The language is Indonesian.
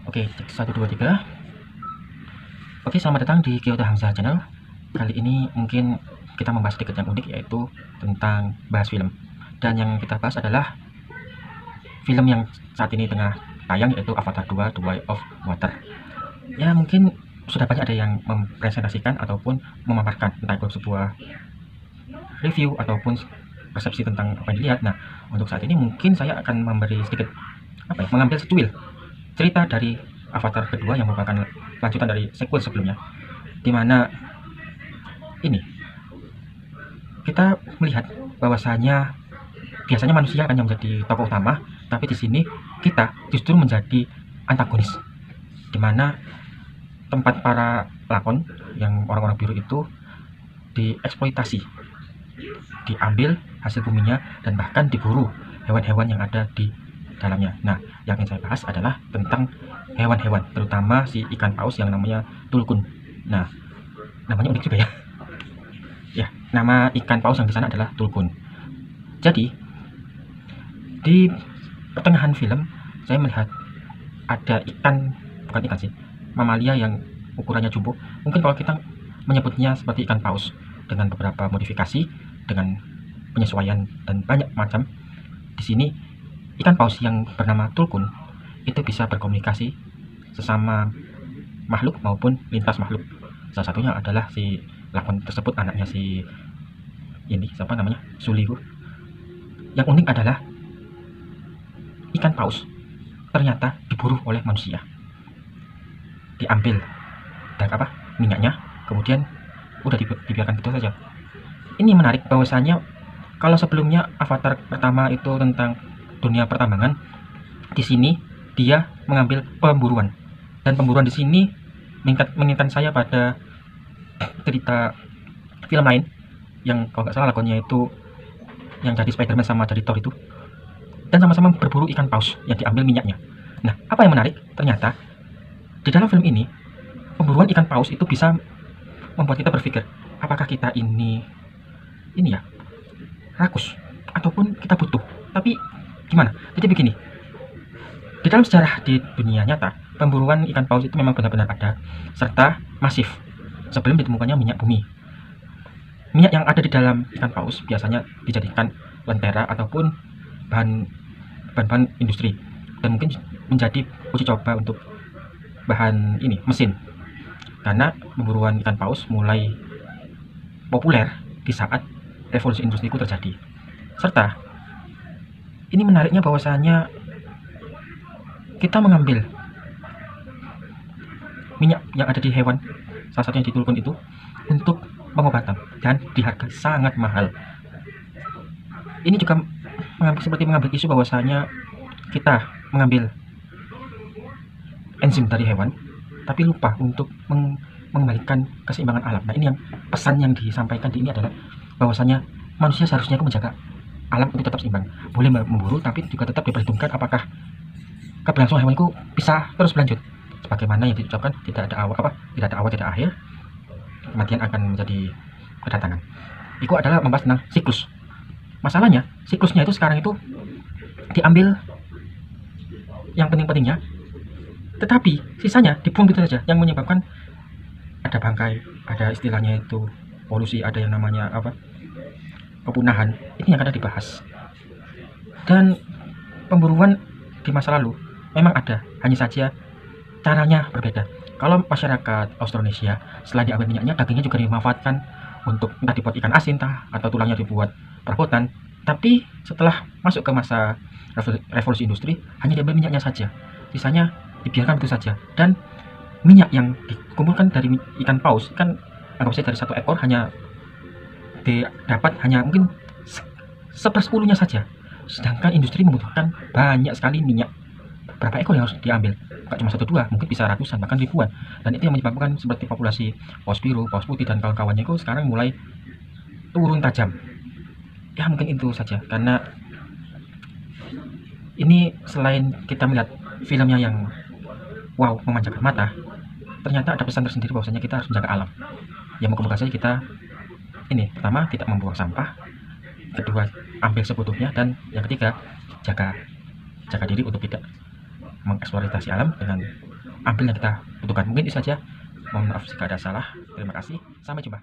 Oke, cek 1, 2, 3. Oke, selamat datang di Kyoto Hangsa Channel. Kali ini mungkin kita membahas sedikit yang unik, yaitu tentang bahas film. Dan yang kita bahas adalah film yang saat ini tengah tayang, yaitu Avatar 2 The Way of Water. Ya, mungkin sudah banyak ada yang mempresentasikan ataupun memaparkan entah itu sebuah review ataupun persepsi tentang apa yang dilihat. Nah, untuk saat ini mungkin saya akan memberi sedikit mengambil secuil cerita dari Avatar kedua yang merupakan lanjutan dari sequel sebelumnya, dimana ini kita melihat bahwasanya biasanya manusia akan menjadi tokoh utama, tapi di sini kita justru menjadi antagonis, dimana tempat para lakon yang orang-orang biru itu dieksploitasi, diambil hasil buminya, dan bahkan diburu hewan-hewan yang ada di dalamnya. Nah, yang ingin saya bahas adalah tentang hewan-hewan, terutama si ikan paus yang namanya tulkun. Nah, namanya unik juga ya. Ya, nama ikan paus yang di sana adalah tulkun. Jadi, di pertengahan film saya melihat ada bukan ikan sih, mamalia yang ukurannya jumbo. Mungkin kalau kita menyebutnya seperti ikan paus dengan beberapa modifikasi, dengan penyesuaian dan banyak macam. Di sini ikan paus yang bernama tulkun itu bisa berkomunikasi sesama makhluk maupun lintas makhluk. Salah satunya adalah si lakon tersebut, anaknya si ini siapa namanya, Sulihu. Yang unik adalah ikan paus ternyata diburu oleh manusia, diambil dan minyaknya, kemudian udah dibiarkan begitu saja. Ini menarik bahwasanya kalau sebelumnya Avatar pertama itu tentang dunia pertambangan, di sini dia mengambil pemburuan, dan pemburuan di sini mengingatkan saya pada cerita film lain yang kalau nggak salah lakonnya itu yang jadi Spider-Man sama jadi Thor itu, dan sama-sama berburu ikan paus yang diambil minyaknya. Nah, apa yang menarik, ternyata di dalam film ini pemburuan ikan paus itu bisa membuat kita berpikir, apakah kita ini ya rakus ataupun kita butuh. Tapi gimana? Jadi begini, di dalam sejarah di dunia nyata, pemburuan ikan paus itu memang benar-benar ada serta masif sebelum ditemukannya minyak bumi. Minyak yang ada di dalam ikan paus biasanya dijadikan lentera ataupun bahan industri, dan mungkin menjadi uji coba untuk bahan mesin, karena pemburuan ikan paus mulai populer di saat revolusi industri itu terjadi. Serta ini menariknya bahwasanya kita mengambil minyak yang ada di hewan, salah satunya di tulkun itu, untuk pengobatan dan dihargai sangat mahal. Ini juga seperti mengambil isu bahwasanya kita mengambil enzim dari hewan tapi lupa untuk mengembalikan keseimbangan alam. Nah, ini yang pesan yang disampaikan di ini adalah bahwasanya manusia seharusnya menjaga alam itu tetap seimbang, boleh memburu tapi juga tetap diperhitungkan apakah keberlangsungan hewan itu bisa terus berlanjut, sebagaimana yang diucapkan, tidak ada awal tidak akhir, kematian akan menjadi kedatangan. Itu adalah membahas tentang siklus. Masalahnya siklusnya itu sekarang itu diambil yang penting-pentingnya, tetapi sisanya dibuang gitu saja, yang menyebabkan ada bangkai, ada istilahnya itu polusi, ada yang namanya kepunahan. Ini yang ada dibahas. Dan pemburuan di masa lalu memang ada, hanya saja caranya berbeda. Kalau masyarakat Austronesia, setelah diambil minyaknya, dagingnya juga dimanfaatkan untuk entah dibuat ikan asin atau tulangnya dibuat perabotan. Tapi setelah masuk ke masa revolusi industri, hanya diambil minyaknya saja, sisanya dibiarkan begitu saja. Dan minyak yang dikumpulkan dari ikan paus kan anggap saja dari satu ekor hanya dapat hanya mungkin 1/10-nya saja, sedangkan industri membutuhkan banyak sekali minyak. Berapa ekor yang harus diambil? Bukan cuma 1-2, mungkin bisa ratusan bahkan ribuan. Dan itu yang menyebabkan seperti populasi paus biru, paus putih, dan kawan-kawannya itu sekarang mulai turun tajam. Ya, mungkin itu saja, karena ini selain kita melihat filmnya yang wow, memanjakan mata, ternyata ada pesan tersendiri bahwasanya kita harus menjaga alam. Ya, moga-moga saja kita pertama tidak membuang sampah, kedua ambil sebutuhnya, dan yang ketiga jaga diri untuk tidak mengeksploitasi alam dengan ambil yang kita butuhkan. Mungkin itu saja. Mohon maaf jika ada salah. Terima kasih. Sampai jumpa.